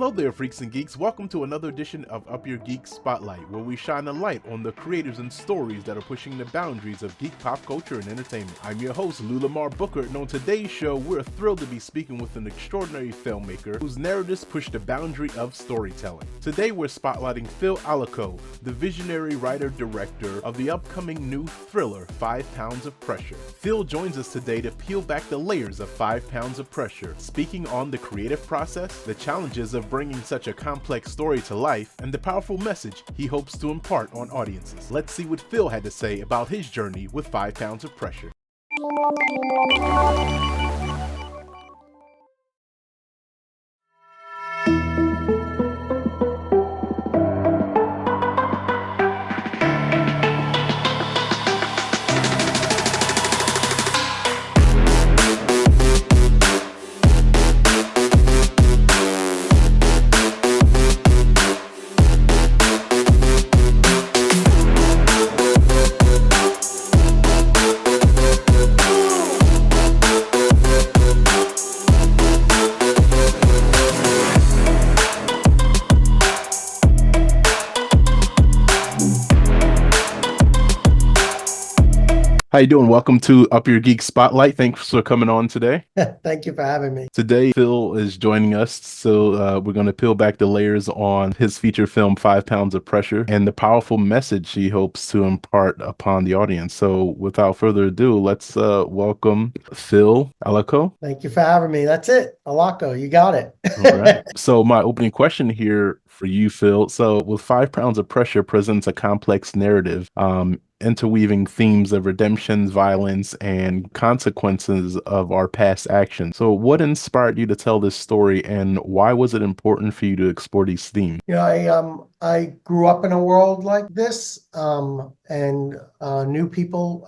Hello there, freaks and geeks. Welcome to another edition of Up Your Geek Spotlight, where we shine a light on the creators and stories that are pushing the boundaries of geek pop culture and entertainment. I'm your host, Lou Lamar Booker, and on today's show, we're thrilled to be speaking with an extraordinary filmmaker whose narratives push the boundary of storytelling. Today, we're spotlighting Phil Allocco, the visionary writer-director of the upcoming new thriller, 5 Pounds of Pressure. Phil joins us today to peel back the layers of 5 Pounds of Pressure, speaking on the creative process, the challenges of bringing such a complex story to life, and the powerful message he hopes to impart on audiences. Let's see what Phil had to say about his journey with 5 Pounds of Pressure. How you doing? Welcome to Up Your Geek Spotlight. Thanks for coming on today. Thank you for having me. Today, Phil is joining us, so we're going to peel back the layers on his feature film, 5 Pounds of Pressure, and the powerful message he hopes to impart upon the audience. So without further ado, let's welcome Phil Allocco. Thank you for having me. That's it. Allocco, you got it. All right. So my opening question here for you, Phil. So with 5 Pounds of Pressure presents a complex narrative, interweaving themes of redemption, violence, and consequences of our past actions. So what inspired you to tell this story, and why was it important for you to explore these themes? You know, I grew up in a world like this, and knew people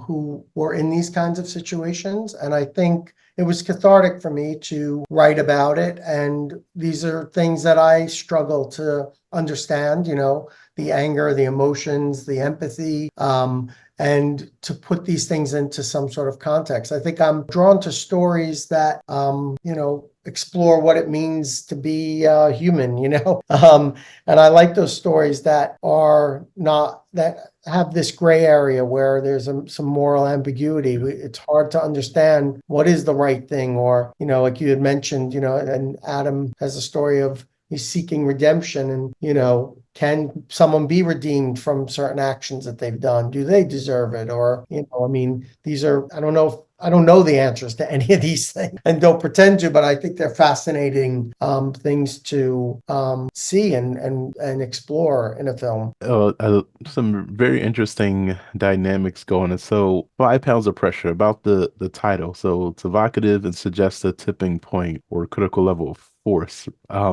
who were in these kinds of situations, and I think it was cathartic for me to write about it. And these are things that I struggle to understand, you know, the anger, the emotions, the empathy, and to put these things into some sort of context. I think I'm drawn to stories that, you know, explore what it means to be human, you know, and I like those stories that are not, that have this gray area where there's some moral ambiguity. It's hard to understand what is the right thing, or, you know, like you had mentioned, you know, and Adam has a story of he's seeking redemption, and, you know, can someone be redeemed from certain actions that they've done? Do they deserve it? Or, you know, I mean, these are, I don't know the answers to any of these things, and don't pretend to, but I think they're fascinating things to see and explore in a film. Some very interesting dynamics going on. So 5 Pounds of Pressure, about the title. So it's evocative and suggests a tipping point or critical level of force.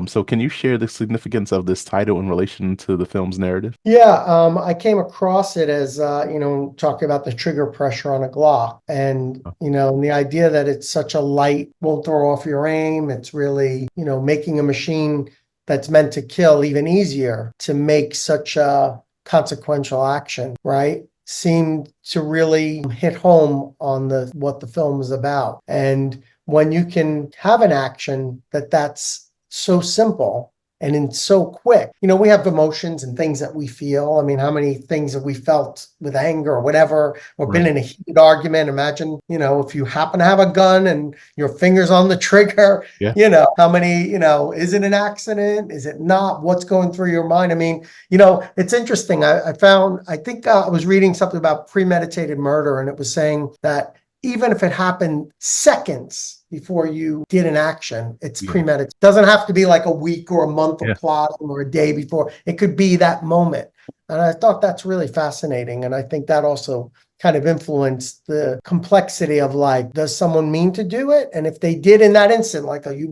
So can you share the significance of this title in relation to the film's narrative? Yeah, I came across it as, you know, talking about the trigger pressure on a Glock, and, you know, and the idea that it's such a light, won't throw off your aim. It's really, you know, making a machine that's meant to kill even easier to make such a consequential action, right? Seemed to really hit home on what the film is about. And when you can have an action that's so simple and so quick, you know, we have emotions and things that we feel. I mean, how many things have we felt with anger or whatever, or been in a heated argument? Imagine, you know, if you happen to have a gun and your finger's on the trigger, you know, how many, you know, is it an accident? Is it not? What's going through your mind? I mean, you know, it's interesting. I think I was reading something about premeditated murder, and it was saying that even if it happened seconds before you did an action, it's premeditated. It doesn't have to be like a week or a month of plotting or a day before. It could be that moment. And I thought that's really fascinating. And I think that also kind of influenced the complexity of, like, does someone mean to do it? And if they did in that instant, like, you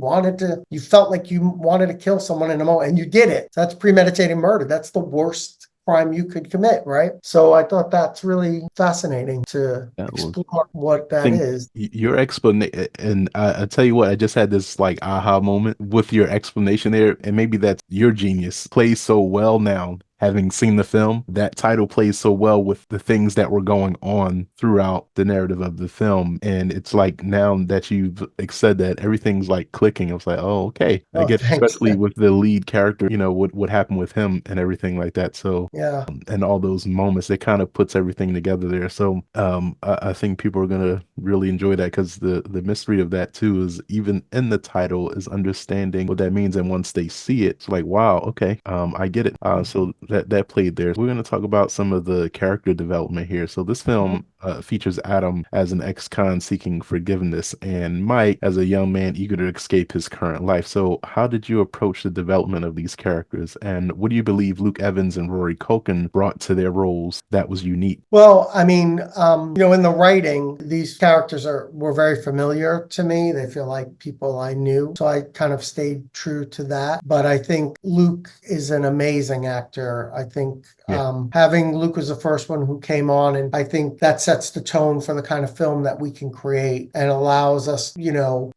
felt like you wanted to kill someone in a moment and you did it. So that's premeditated murder. That's the worst crime you could commit, right? So I thought that's really fascinating to explore what that is. Your explanation, and I tell you what, I just had this like aha moment with your explanation there, and maybe that's your genius plays so well now, having seen the film, that title plays so well with the things that were going on throughout the narrative of the film. And it's like now that you've said that, everything's like clicking. I was like, oh, okay. I Oh, guess thanks. especially with the lead character, what happened with him and everything like that. So Yeah. and all those moments, it kind of puts everything together there. So I think people are gonna really enjoy that because the mystery of that too is even in the title is understanding what that means, and once they see it, it's like, wow, okay, I get it. So that played there. We're gonna talk about some of the character development here. So this film features Adam as an ex-con seeking forgiveness, and Mike as a young man eager to escape his current life. So how did you approach the development of these characters, and what do you believe Luke Evans and Rory Culkin brought to their roles that was unique? Well, I mean, in the writing, these characters were very familiar to me. They feel like people I knew. So I kind of stayed true to that. But I think Luke is an amazing actor. I think Yeah. having Luke was the first one who came on, and I think that sets the tone for the kind of film that we can create and allows us,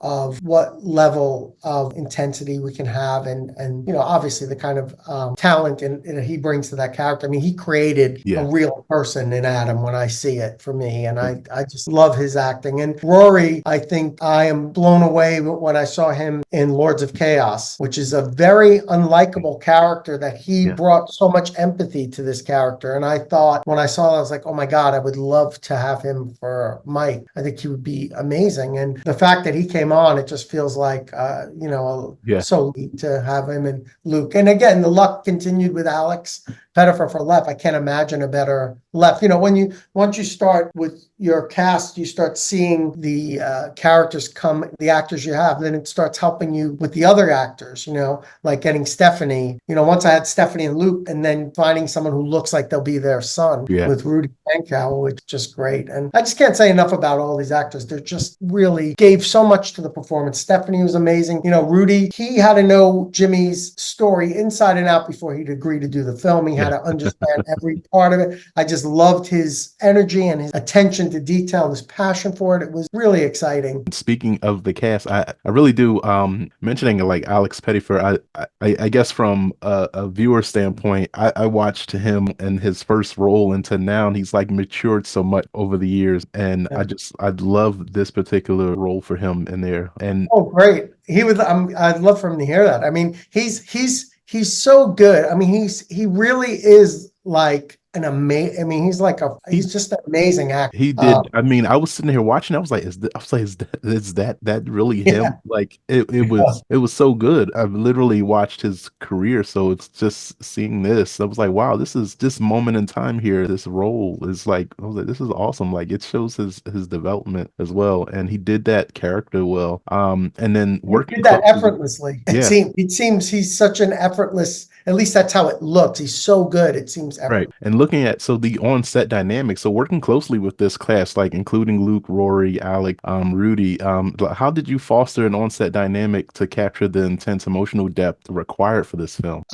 of what level of intensity we can have and obviously the kind of talent and he brings to that character. I mean, he created a Yeah. real person in Adam when I see it for me. And I just love his acting. And Rory, I think I am blown away when I saw him in Lords of Chaos, which is a very unlikable character that he Yeah. brought so much empathy to this character. And I thought when I saw it, I was like, oh my God, I would love to have him for Mike. I think he would be amazing. And the fact that he came on, it just feels like, Yeah. so neat to have him and Luke. And again, the luck continued with Alex Pettyfer for Left. I can't imagine a better Left. Once you start with your cast, you start seeing the characters come, the actors you have, then it starts helping you with the other actors, like getting Stephanie. Once I had Stephanie and Luke, and then finding someone who looks like they'll be their son Yeah. with Rudy Pankow, which is just great. And I just can't say enough about all these actors. They're just really gave so much to the performance. Stephanie was amazing. Rudy, he had to know Jimmy's story inside and out before he'd agree to do the film. He had to understand every part of it. I just loved his energy and his attention to detail and his passion for it. It was really exciting. Speaking of the cast, I really do mentioning like Alex Pettyfer. I guess from a viewer standpoint, I watched him in his first role into now, and he's like matured so much over the years, and Yeah. I love this particular role for him in there. And Oh, great. I'd love for him to hear that. I mean, he's so good. I mean, he really is like he's just an amazing actor. he did. I mean, I was sitting here watching. I was like, is that really Yeah. him? Like it was so good. I've literally watched his career, so it's just seeing this. I was like, wow, this is this moment in time here. This role is like, I was like, this is awesome. Like it shows his development as well, and he did that character well. And then He working did that closely. effortlessly. Yeah. It seems he's such an effortless, at least that's how it looks. He's so good. It seems Right. effortless. And looking at so the on-set dynamics, so working closely with this class, like including Luke, Rory, Alec, Rudy, how did you foster an on-set dynamic to capture the intense emotional depth required for this film?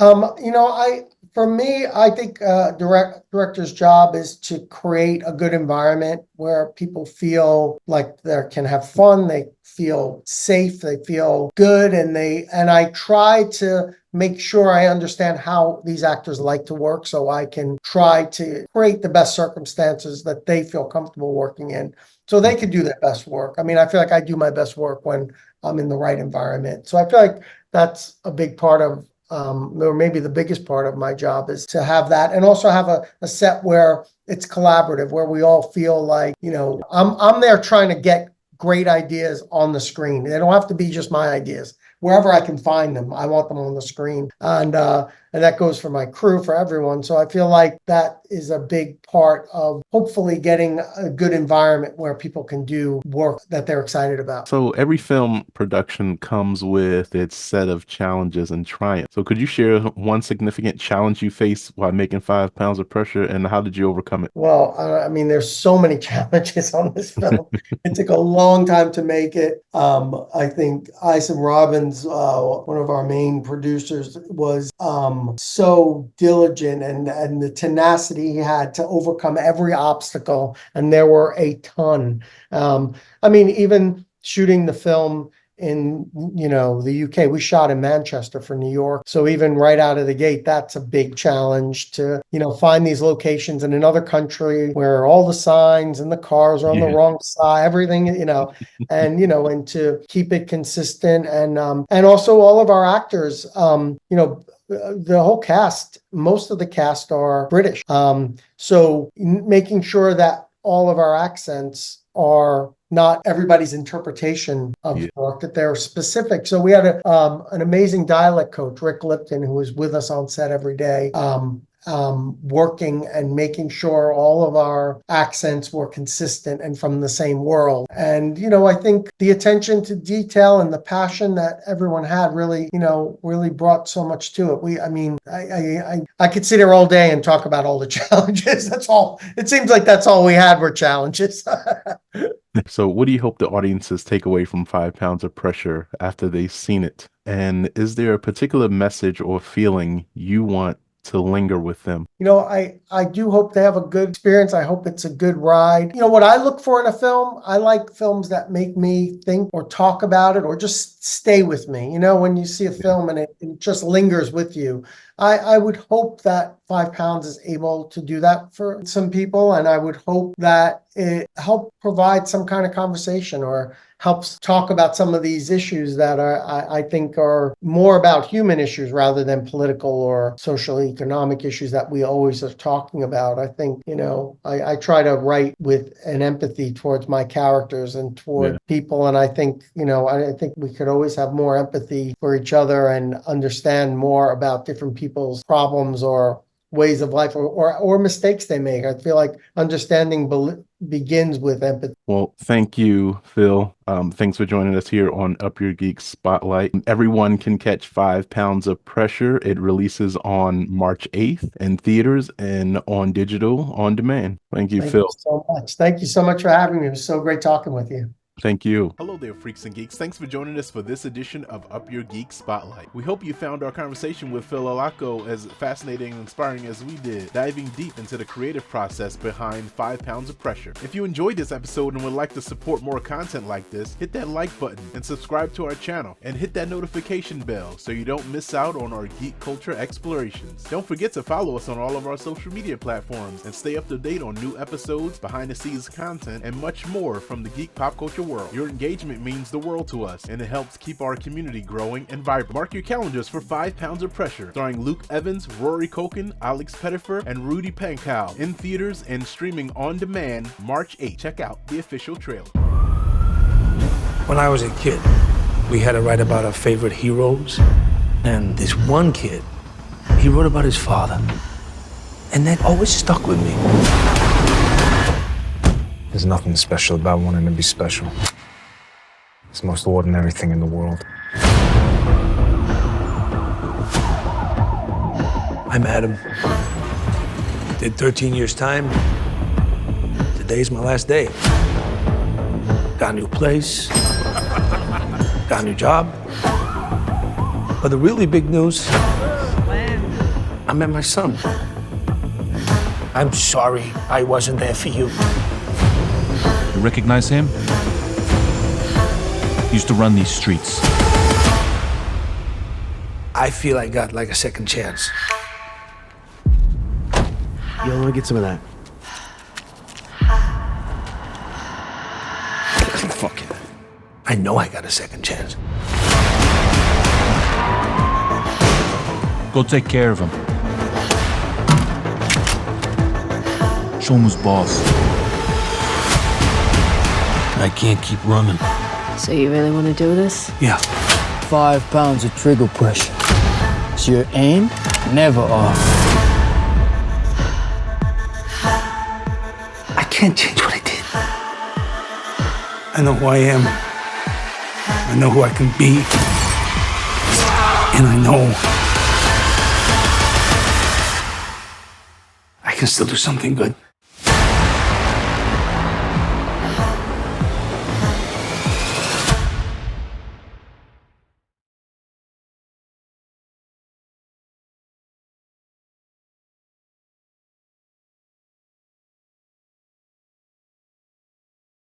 For me, I think director's job is to create a good environment where people feel like they can have fun, they feel safe, they feel good, and I try to make sure I understand how these actors like to work so I can try to create the best circumstances that they feel comfortable working in so they can do their best work. I mean, I feel like I do my best work when I'm in the right environment. So I feel like that's a big part of or maybe the biggest part of my job is to have that and also have a set where it's collaborative, where we all feel like, I'm there trying to get great ideas on the screen. They don't have to be just my ideas. Wherever I can find them, I want them on the screen. And that goes for my crew, for everyone. So I feel like that is a big part of hopefully getting a good environment where people can do work that they're excited about. So every film production comes with its set of challenges and triumphs. So could you share one significant challenge you faced while making 5 pounds of pressure, and how did you overcome it? Well, I mean, there's so many challenges on this film. It took a long time to make it. I think Ison Robbins, one of our main producers, was so diligent and the tenacity he had to overcome every obstacle, and there were a ton. I mean, even shooting the film in, the UK. We shot in Manchester for New York. So even right out of the gate, that's a big challenge to, find these locations in another country where all the signs and the cars are on the wrong side, everything, and to keep it consistent. And also all of our actors, the whole cast, most of the cast are British. So making sure that all of our accents are not everybody's interpretation of the book, that they're specific. So we had an amazing dialect coach, Rick Lipton, who was with us on set every day, working and making sure all of our accents were consistent and from the same world. And, I think the attention to detail and the passion that everyone had really brought so much to it. I could sit here all day and talk about all the challenges. That's all. It seems like that's all we had were challenges. So what do you hope the audiences take away from 5 Pounds of Pressure after they've seen it? And is there a particular message or feeling you want to linger with them? I do hope they have a good experience. I hope it's a good ride. What I look for in a film, I like films that make me think or talk about it or just stay with me. When you see a film and it just lingers with you. I would hope that 5 Pounds is able to do that for some people. And I would hope that it helps provide some kind of conversation or helps talk about some of these issues that I think are more about human issues rather than political or social economic issues that we always are talking about. I think, I try to write with an empathy towards my characters and toward people. And I think, I think we could always have more empathy for each other and understand more about different people's problems or ways of life or mistakes they make. I feel like understanding begins with empathy. Well, thank you, Phil. Thanks for joining us here on Up Your Geek Spotlight. Everyone can catch 5 Pounds of Pressure. It releases on March 8th in theaters and on digital on demand. Thank you, Phil. Thank you so much. Thank you so much for having me. It was so great talking with you. Thank you. Hello there, freaks and geeks. Thanks for joining us for this edition of Up Your Geek Spotlight. We hope you found our conversation with Phil Allocco as fascinating and inspiring as we did, diving deep into the creative process behind 5 Pounds of Pressure. If you enjoyed this episode and would like to support more content like this, hit that like button and subscribe to our channel and hit that notification bell so you don't miss out on our geek culture explorations. Don't forget to follow us on all of our social media platforms and stay up to date on new episodes, behind the scenes content, and much more from the geek pop culture world. Your engagement means the world to us, and it helps keep our community growing and vibrant. Mark your calendars for 5 Pounds of Pressure, starring Luke Evans, Rory Culkin, Alex Pettyfer, and Rudy Pankow, in theaters and streaming on demand March 8th. Check out the official trailer. When I was a kid, we had to write about our favorite heroes, and this one kid, he wrote about his father, and that always stuck with me. There's nothing special about wanting to be special. It's the most ordinary thing in the world. I'm Adam. Did 13 years time. Today's my last day. Got a new place. Got a new job. But the really big news, I met my son. I'm sorry I wasn't there for you. You recognize him? He used to run these streets. I feel I got like a second chance. You want to get some of that? Fuck it. I know I got a second chance. Go take care of him. Show him who's boss. I can't keep running. So you really want to do this? Yeah. 5 pounds of trigger pressure. So your aim never off. I can't change what I did. I know who I am. I know who I can be. And I know I can still do something good.